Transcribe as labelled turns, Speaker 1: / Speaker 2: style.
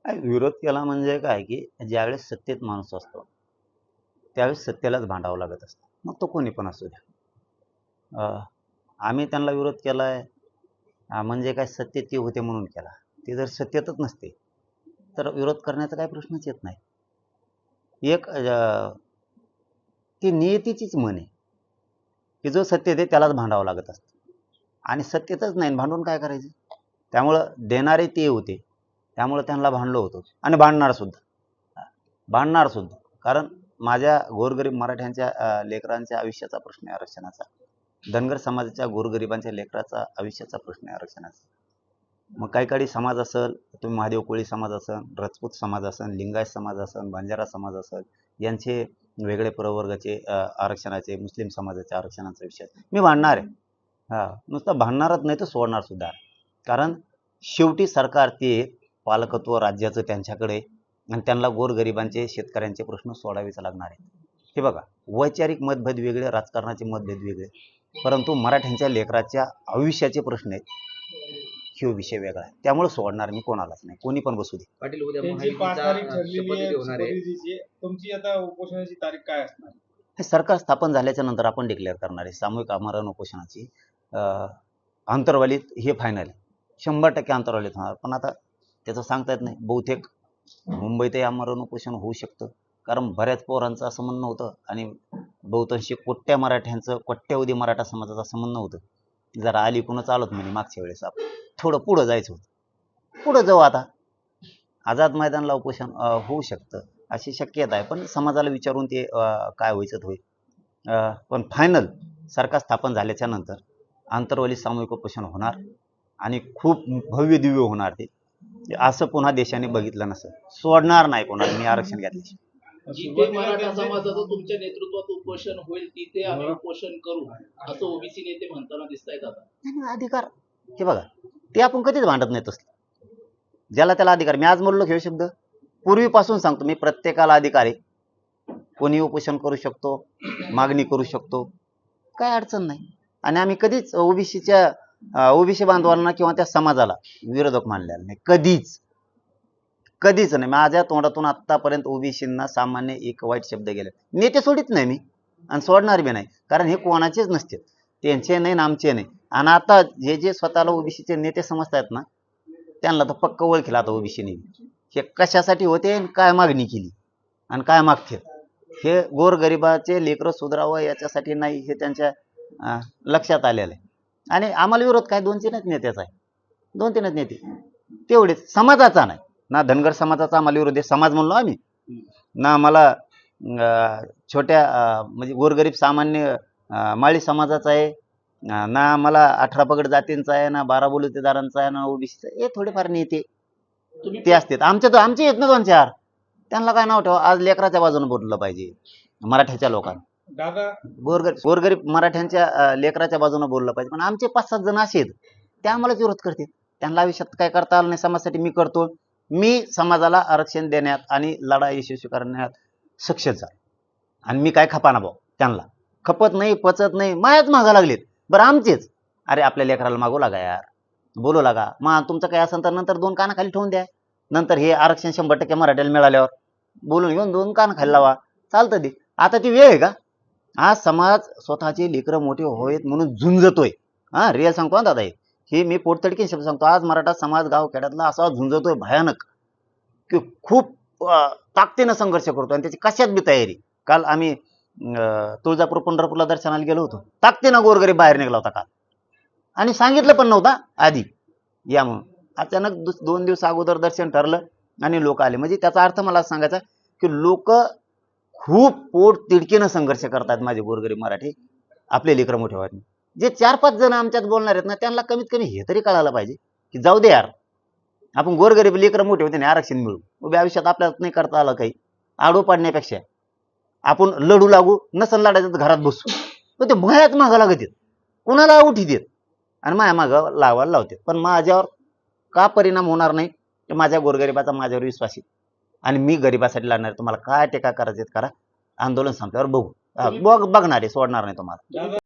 Speaker 1: विरोध केला म्हणजे काय की ज्यावेळेस सत्तेत माणूस असतो त्यावेळेस सत्तेलाच भांडावं लागत असतं, मग तो कोणी पण असू द्या. आम्ही त्यांना विरोध केलाय म्हणजे काय सत्तेत ते होते म्हणून केला. ते जर सत्तेतच नसते तर विरोध करण्याचा काही प्रश्नच येत नाही. एक ती नियतीचीच म्हण आहे की जो सत्तेत आहे त्यालाच भांडावं लागत असतं आणि सत्तेतच नाही भांडून काय करायचं. त्यामुळं देणारे ते होते, त्यामुळं त्यांना भांडलो होतो आणि भांडणार सुद्धा. कारण माझ्या गोरगरीब मराठ्यांच्या लेकरांच्या आयुष्याचा प्रश्न आहे आरक्षणाचा. धनगर समाजाच्या गोरगरिबांच्या लेकराचा आयुष्याचा प्रश्न आहे आरक्षणाचा. मग काही समाज असेल, तुम्ही महादेव कोळी समाज असेल, राजपूत समाज असेल, लिंगायत समाज असेल, बंजारा समाज असेल, यांचे वेगळे प्रवर्गाचे आरक्षणाचे, मुस्लिम समाजाच्या आरक्षणाचा विषय मी भांडणार आहे. नुसतं भांडणारच नाही तर सोडणार सुद्धा. कारण शेवटी सरकार ते पालकत्व राज्याचं त्यांच्याकडे आणि त्यांना गोरगरिबांचे शेतकऱ्यांचे प्रश्न सोडावेच लागणार आहेत. हे बघा, वैचारिक मतभेद वेगळे, राजकारणाचे मतभेद वेगळे, परंतु मराठ्यांच्या लेकराच्या आयुष्याचे प्रश्न आहेत, हे विषय वेगळा आहे. त्यामुळे सोडणार मी कोणालाच नाही, कोणी पण बसू दे.
Speaker 2: पाटील, उद्या
Speaker 3: त्यांची 5 तारीख ठरलेली आहे
Speaker 2: शपथविधी होणार आहे.
Speaker 3: शपथविधीची. तुमची आता उपोषणाची तारीख काय असणार?
Speaker 1: हे सरकार स्थापन झाल्याच्या नंतर आपण डिक्लेअर करणार आहे सामूहिक आमरण उपोषणाची. अंतर्वालीत हे फायनल 100% अंतर्वालीत होणार, पण आता त्याचं सांगता येत नाही. बहुतेक मुंबईतही आमरण उपोषण होऊ शकतं, कारण बऱ्याच पोरांचं असं म्हणणं होतं आणि बहुतांशी कोट्यावधी मराठा समाजाचं असं म्हणणं होतं, जरा आली कुणच आलोत म्हणे मागच्या वेळेस आपण थोडं पुढं जायचं होतं. पुढं जाऊ आता. आझाद मैदानला उपोषण होऊ शकतं अशी शक्यता आहे, पण समाजाला विचारून ते काय व्हायचं होईल. पण फायनल सरकार स्थापन झाल्याच्या नंतर आंतरवाली सामूहिक उपोषण होणार आणि खूप भव्य दिव्य होणार. ते असं पुन्हा देशाने बघितलं नसेल. सोडणार नाही कोणाला मी आरक्षण घेतल्याशी.
Speaker 4: जिथे मराठा समाजाचं तुमच्या नेतृत्वात उपोषण होईल तिथे आम्ही उपोषण करू असं ओबीसी नेते म्हणताना दिसतायत आता.
Speaker 1: अधिकार हे बघा, ते आपण कधीच भांडत नाही तसलं. ज्याला त्याला अधिकार. मी आज बोललो हे शब्द पूर्वीपासून सांगतो, मी प्रत्येकाला अधिकार आहे. कोणी उपोषण करू शकतो, मागणी करू शकतो, काय अडचण नाही. आणि आम्ही कधीच ओबीसी बांधवांना किंवा त्या समाजाला विरोधक मानलेला नाही, कधीच नाही. माझ्या तोंडातून आतापर्यंत ओबीसींना सामान्य एक वाईट शब्द गेले. नेते सोडित नाही मी आणि सोडणार बी नाही, कारण हे कोणाचेच नसते, त्यांचे नाही आमचे नाही. आणि आता जे स्वतःला ओबीसीचे नेते समजतायत ना, त्यांना तर पक्क ओळखीला आता ओबीसीने हे कशासाठी होते आणि काय मागणी केली आणि काय मागते. हे गोरगरिबाचे लेकरं सुधारावं याच्यासाठी नाही, हे त्यांच्या लक्षात आलेलं आहे. आणि आम्हाला विरोध काय 2-3च नेत्याचा आहे, 2-3च नेते तेवढेच. समाजाचा नाही ना, धनगर समाजाचा आम्हाला विरोध आहे, समाज म्हणलो आम्ही ना. आम्हाला छोट्या म्हणजे गोरगरीब सामान्य माळी समाजाचा आहे ना, आम्हाला 18 पगड जातींचा आहे ना, 12 बलुतेदारांचा आहे ना, ओबीसीचा. हे थोडेफार नेते ते असतात. आमचे आहेत ना 2-4, त्यांना काय नाव ठेवा. आज लेकराच्या बाजूने बोललं पाहिजे मराठ्याच्या लोकांना. गोरगरीब मराठ्यांच्या लेकराच्या बाजूने बोललं पाहिजे. पण आमचे 5-7 जण असे आहेत, ते आम्हालाच विरोध करतात. त्यांना आयुष्यात काय करता आलं नाही, समाजासाठी मी करतो. मी समाजाला आरक्षण देण्यात आणि लढा यशस्वी करण्यात सक्सेस झालो. आणि मी काय खपाना भाऊ, त्यांना खपत नाही, पचत नाही, मायाच मागा लागलेत. बरं आमचेच, अरे आपल्या लेकराला मागू लागा यार, बोलू लागा. मग तुमचं काय असेल तर नंतर 2 कानाखाली ठेवून द्या. नंतर हे आरक्षण 100% मराठ्याला मिळाल्यावर बोलून घेऊन 2 कानाखाली लावा, चालतं ते. आता ती वेळ आहे का? आज समाज स्वतःचे लेकरं मोठे होत म्हणून झुंजतोय. रिअल सांगतो ना दादा, हे मी पोटतडकीन शब्द सांगतो. आज मराठा समाज गाव खेड्यातला असा झुंजतोय भयानक की खूप ताकदीनं संघर्ष करतो आणि त्याची कशात बी तयारी. काल आम्ही तुळजापूर पंढरपूरला दर्शनाला गेलो होतो, ताकदीनं गोरगरीब बाहेर निघाला होता काल, आणि सांगितलं पण नव्हता आधी या म्हणून. अचानक 2 दिवस अगोदर दर्शन ठरलं आणि लोक आले. म्हणजे त्याचा अर्थ मला सांगायचा की लोक खूप पोट तिडकीनं संघर्ष करतात माझे गोरगरीब मराठी आपले लेकरं मोठे व्हावे. जे 4-5 जण आमच्यात बोलणार आहेत ना, त्यांना कमीत कमी हे तरी कळायला पाहिजे की जाऊ दे यार, आपण गोरगरीब लेकरं मोठे होते आणि आरक्षण मिळू. उभ्या आयुष्यात आपल्याला नाही करता आलं काही, आडू पाडण्यापेक्षा आपण लढू लागू. नसन लढायचं तर घरात बसू. पण ते भयाच मागं लागत आहेत, कुणाला उठी देत आणि माझ्या मागं लावायला लावतात. पण माझ्यावर का परिणाम होणार नाही, माझ्या गोरगरिबाचा माझ्यावर विश्वास आहे आणि मी गरिबासाठी लढणार. तुम्हाला काय टीका करायचे करा, आंदोलन संपल्यावर बघू. बघणार आहे, सोडणार नाही तुम्हाला.